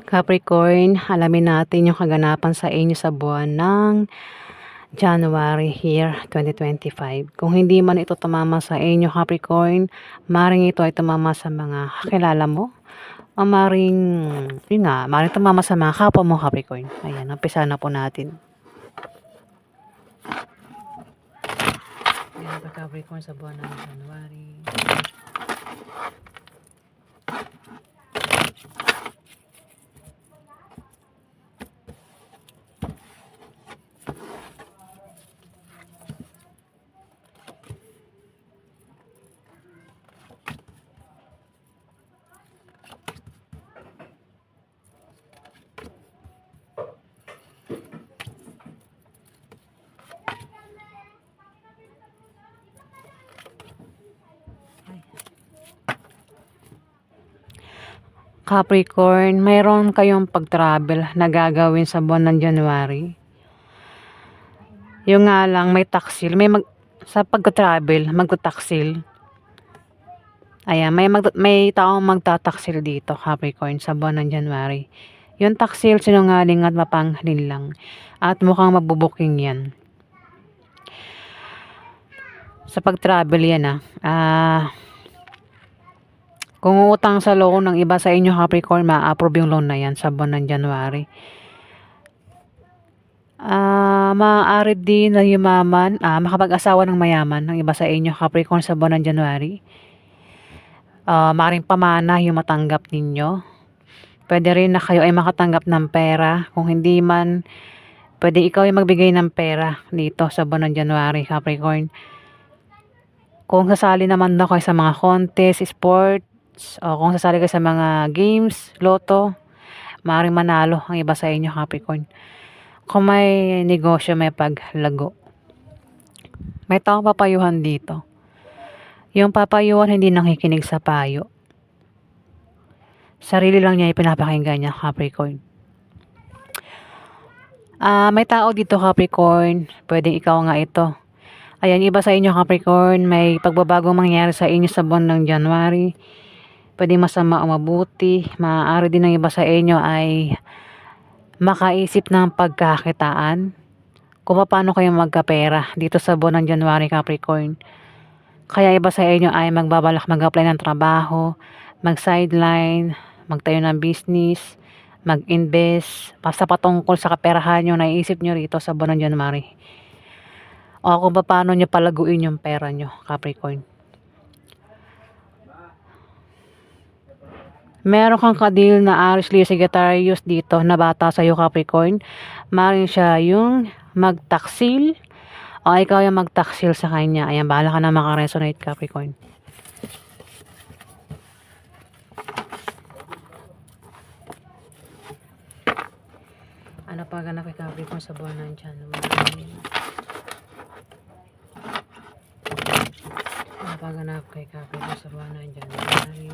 Capricorn, alamin natin yung kaganapan sa inyo sa buwan ng January year 2025. Kung hindi man ito tumama sa inyo, Capricorn, maring ito ay tumama sa mga kakilala mo o maring, maring tumama sa mga kapwa mo, Capricorn. Ayan, umpisa na po natin. Ayan pa, Capricorn, sa buwan ng January. Capricorn, mayroon kayong pag-travel na gagawin sa buwan ng January. Yung nga lang, may taksil. Sa pag-travel, mag-taksil. Ayan, may taong magtataksil dito, Capricorn, sa buwan ng January. Yung taksil, sinungaling at mapanghalin lang. At mukhang mabubuking yan. Sa pag-travel yan kung utang sa loan ng iba sa inyo, Capricorn, ma-approve yung loan na yan sa buwan ng January. Maaari din na yumaman, makapag-asawa ng mayaman ng iba sa inyo, Capricorn, sa buwan ng January. Maaaring pamana yung matanggap ninyo. Pwede rin na kayo ay makatanggap ng pera. Kung hindi man, pwede ikaw ay magbigay ng pera dito sa buwan ng January, Capricorn. Kung sasali naman daw kayo sa mga contest, sports, o kung sasali kayo sa mga games, loto, maaaring manalo ang iba sa inyo, Capricorn. Kung may negosyo, may paglago. May taong papayuhan dito. Yung papayuhan hindi nakikinig sa payo. Sarili lang niya ipinapakinggan niya, Capricorn. May tao dito, Capricorn. Pwedeng ikaw nga ito. Ayan, iba sa inyo, Capricorn. May pagbabagong mangyayari sa inyo sa buwan ng January. Pwedeng masama o mabuti. Maaari din ng iba sa inyo ay makaisip ng pagkakitaan. Kung paano kayo magkapera dito sa buwan ng January, Capricorn. Kaya iba sa inyo ay magbabalak mag-apply ng trabaho, mag-sideline, magtayo ng business, mag-invest, basta patungkol sa kaperahan nyo, naiisip nyo rito sa buwan ng January. O kung paano nyo palaguin yung pera nyo, Capricorn. Meron kang kadil na Aries, Leo, Sagittarius dito na bata sa'yo, Capricorn. Maring siya yung magtaksil o ikaw yung magtaksil sa kanya. Ayan, bahala ka na makaresonate, Capricorn. Ano pa ganap kay Capricorn sa buwan ng January? Ano pa ganap kay Capricorn sa buwan ng January?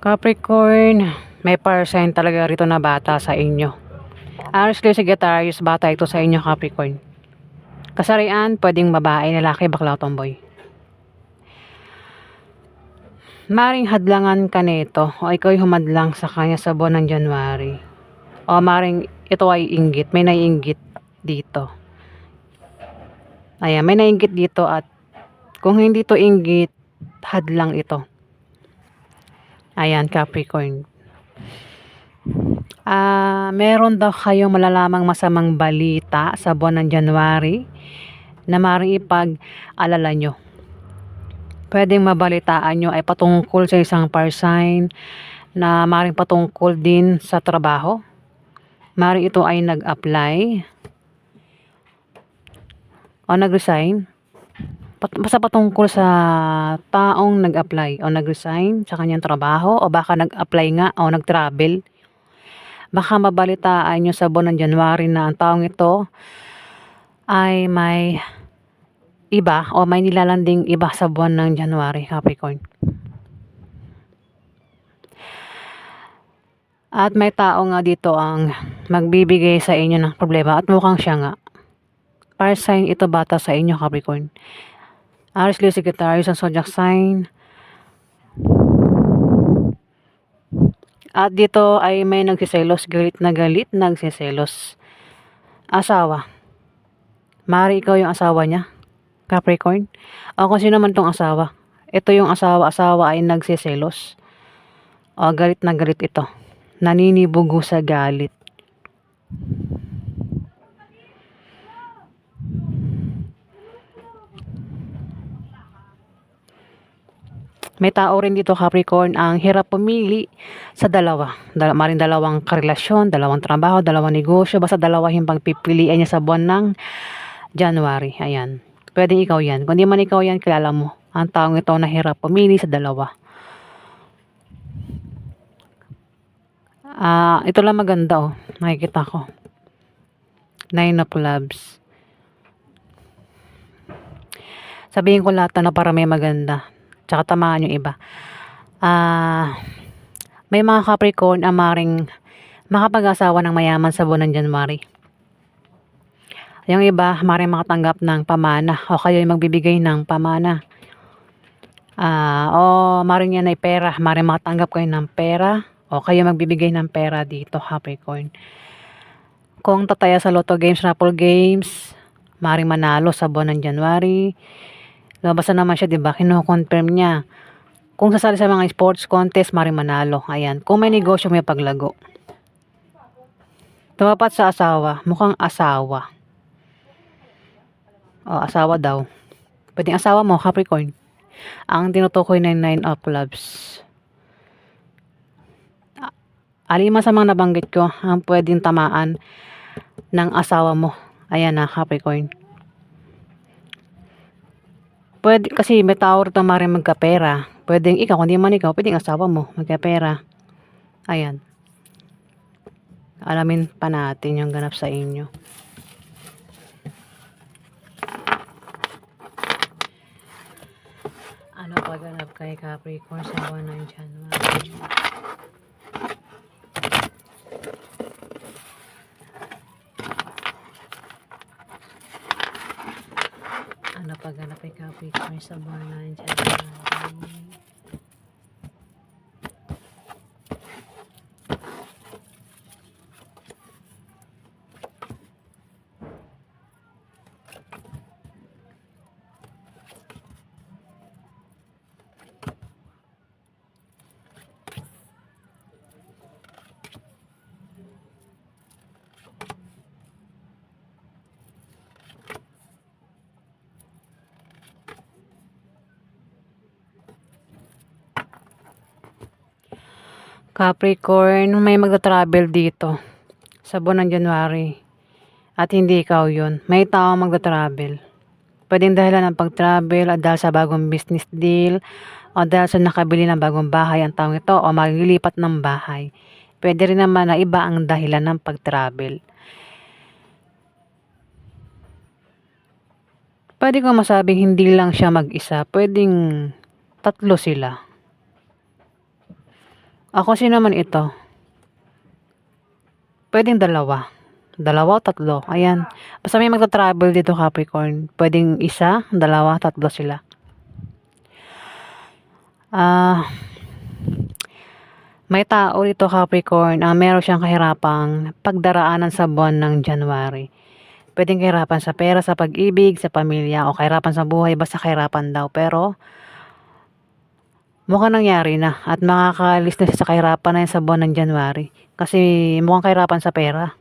Capricorn, may fire sign talaga rito na bata sa inyo. Aries, Leo, Sagittarius, bata ito sa inyo, Capricorn. Kasarian, pwedeng babae, lalaki, bakla, tomboy. Maring hadlangan ka nito o ikaw'y humadlang sa kanya sa buwan ng January. O maring ito ay inggit, may naiinggit dito. Ayan, may naiinggit dito at kung hindi to inggit, hadlang ito. Ayan, Capricorn. Meron daw kayong malalamang masamang balita sa buwan ng January na maaaring ipag-alala nyo. Pwedeng mabalitaan nyo ay patungkol sa isang fire sign na maaaring patungkol din sa trabaho. Maaaring ito ay nag-apply o nag-resign. Basta patungkol sa taong nag-apply o nag-resign sa kanyang trabaho o baka nag-apply nga o nag-travel. baka mabalitaan nyo sa buwan ng January na ang taong ito ay may iba o may nilalanding iba sa buwan ng January, Capricorn. At may tao nga dito ang magbibigay sa inyo ng problema at mukhang siya nga. Fire sign ito bata sa inyo, Capricorn. Aries, Leo, Sagittarius, ang zodiac sign. At dito ay may nagsiselos, galit na galit, nagsiselos. Asawa. Mari ikaw yung asawa niya, Capricorn. O kung sino man tong asawa. Ito yung asawa ay nagsiselos. O galit na galit ito. Naninibugo sa galit. May tao rin dito, Capricorn, ang hirap pumili sa dalawa. Maring dalawang karelasyon, dalawang trabaho, dalawang negosyo, basta dalawa yung pagpipilian niya sa buwan ng January. Ayan. Pwedeng ikaw yan. Kung di man ikaw yan, kilala mo. Ang taong ito na hirap pumili sa dalawa. Ito lang maganda, oh. Nakikita ko. 9 of Clubs. Sabihin ko lahat na para may maganda. Tsaka tamaan yung iba. May mga Capricorn ang maring makapag-asawa ng mayaman sa buwan ng January. Yung iba, maring makatanggap ng pamana o kayo yung magbibigay ng pamana. O maring yan ay pera, maring makatanggap kayo ng pera o kayo magbibigay ng pera dito, Capricorn. Kung tataya sa Lotto Games, Raffle Games, maring manalo sa buwan ng January. Lumabas na naman siya, diba? Kino-confirm niya. Kung sasali sa mga sports contest, maring manalo. Ayan. Kung may negosyo, may paglago. Tumapat sa asawa. Mukhang asawa. O, asawa daw. Pwedeng asawa mo, Capricorn. Ang tinutukoy na 9 of Clubs. Alima sa mga nabanggit ko, ang pwedeng tamaan ng asawa mo. Ayan na, Capricorn. Pwede, kasi may tao rito maring magkapera. Pwedeng ikaw, kung di man ikaw, pwedeng asawa mo magkapera. Ayan. Alamin pa natin yung ganap sa inyo. Ano pa ganap kay Capricorn sa buwan ng January? Ano pa ganap kay Capricorn sa buwan ng January? Capricorn, may magta-travel dito sa buwan ng January. At hindi ikaw yun. May tao magta-travel. Pwedeng dahilan ng pag-travel at dahil sa bagong business deal o dahil sa nakabili ng bagong bahay ang taong ito o maglilipat ng bahay. Pwede rin naman na iba ang dahilan ng pag-travel. Pwede ko masabing hindi lang siya mag-isa. Pwedeng tatlo sila. Ako sino man ito? Pwedeng dalawa. Dalawa o tatlo. Ayan. Basta may magta-travel dito, Capricorn. Pwedeng isa, dalawa, tatlo sila. May tao dito, Capricorn. Meron siyang kahirapang pagdaraanan sa buwan ng January. Pwedeng kahirapan sa pera, sa pag-ibig, sa pamilya, o kahirapan sa buhay. Basta kahirapan daw. Pero mukhang nangyari na at makakalis na siya sa kahirapan na yun sa buwan ng January. Kasi mukhang kahirapan sa pera.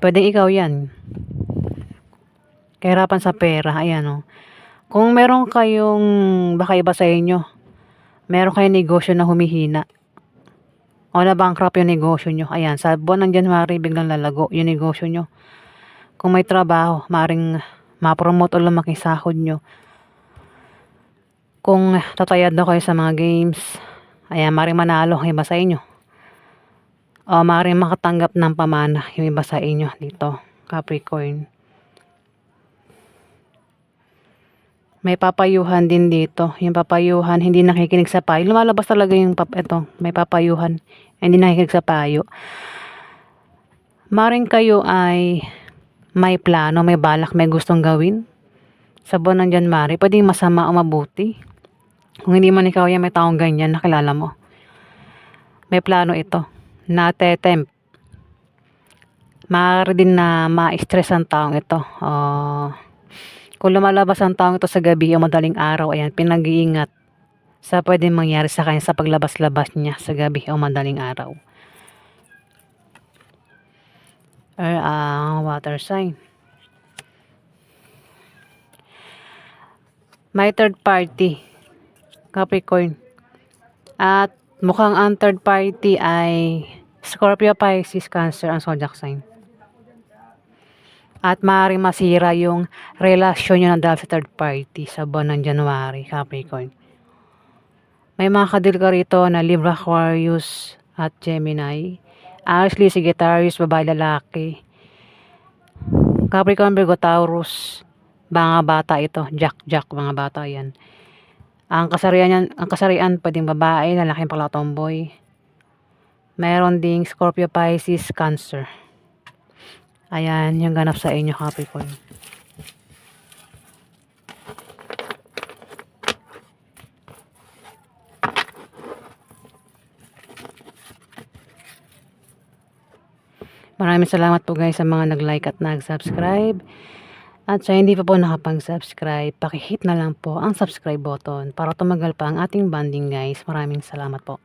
Pwedeng ikaw yan. Kahirapan sa pera. Ayan o. Kung meron kayong, baka iba sa inyo, meron kayong negosyo na humihina. O na-bankrupt yung negosyo nyo. Ayan, sa buwan ng January, biglang lalago yung negosyo nyo. Kung may trabaho, maring ma-promote o lumaki sahod nyo. Kung tatayad na kayo sa mga games, Ayan, maaaring manalo yung iba sa inyo. O maaaring makatanggap ng pamana yung iba sa inyo dito, Capricorn. May papayuhan din dito. Yung papayuhan, hindi nakikinig sa payo. Lumalabas talaga yung may papayuhan, hindi nakikinig sa payo. Maring kayo ay may plano, may balak, may gustong gawin sa buwan ng January. Pwedeng masama o mabuti. Kung hindi man ikaw yan, may taong ganyan nakilala mo. May plano ito. Nate-tempt. Maaari din na ma-stress ang taong ito. Kung lumalabas ang taong ito sa gabi o madaling araw, ayan, pinag-iingat sa pwedeng mangyari sa kanya sa paglabas-labas niya sa gabi o madaling araw. Water sign. May third party, Capricorn. At mukhang ang third party ay Scorpio, Pisces, Cancer ang zodiac sign. At maaaring masira yung relasyon nyo na dahil sa third party sa buwan ng January, Capricorn. May mga kadil ka rito na Libra, Aquarius at Gemini. Actually, Sagittarius, babae, lalaki. Capricorn, Virgo, Taurus, mga bata ito. Jack, mga bata yan. Ang kasarian pwedeng babae, lalaki, pala tomboy. Meron ding Scorpio, Pisces, Cancer. Ayan, yung ganap sa inyo, Capricorn. Maraming salamat po guys sa mga nag-like at nag-subscribe. At sa hindi pa po nakapag-subscribe, pakihit na lang po ang subscribe button para tumagal pa ang ating bonding guys. Maraming salamat po.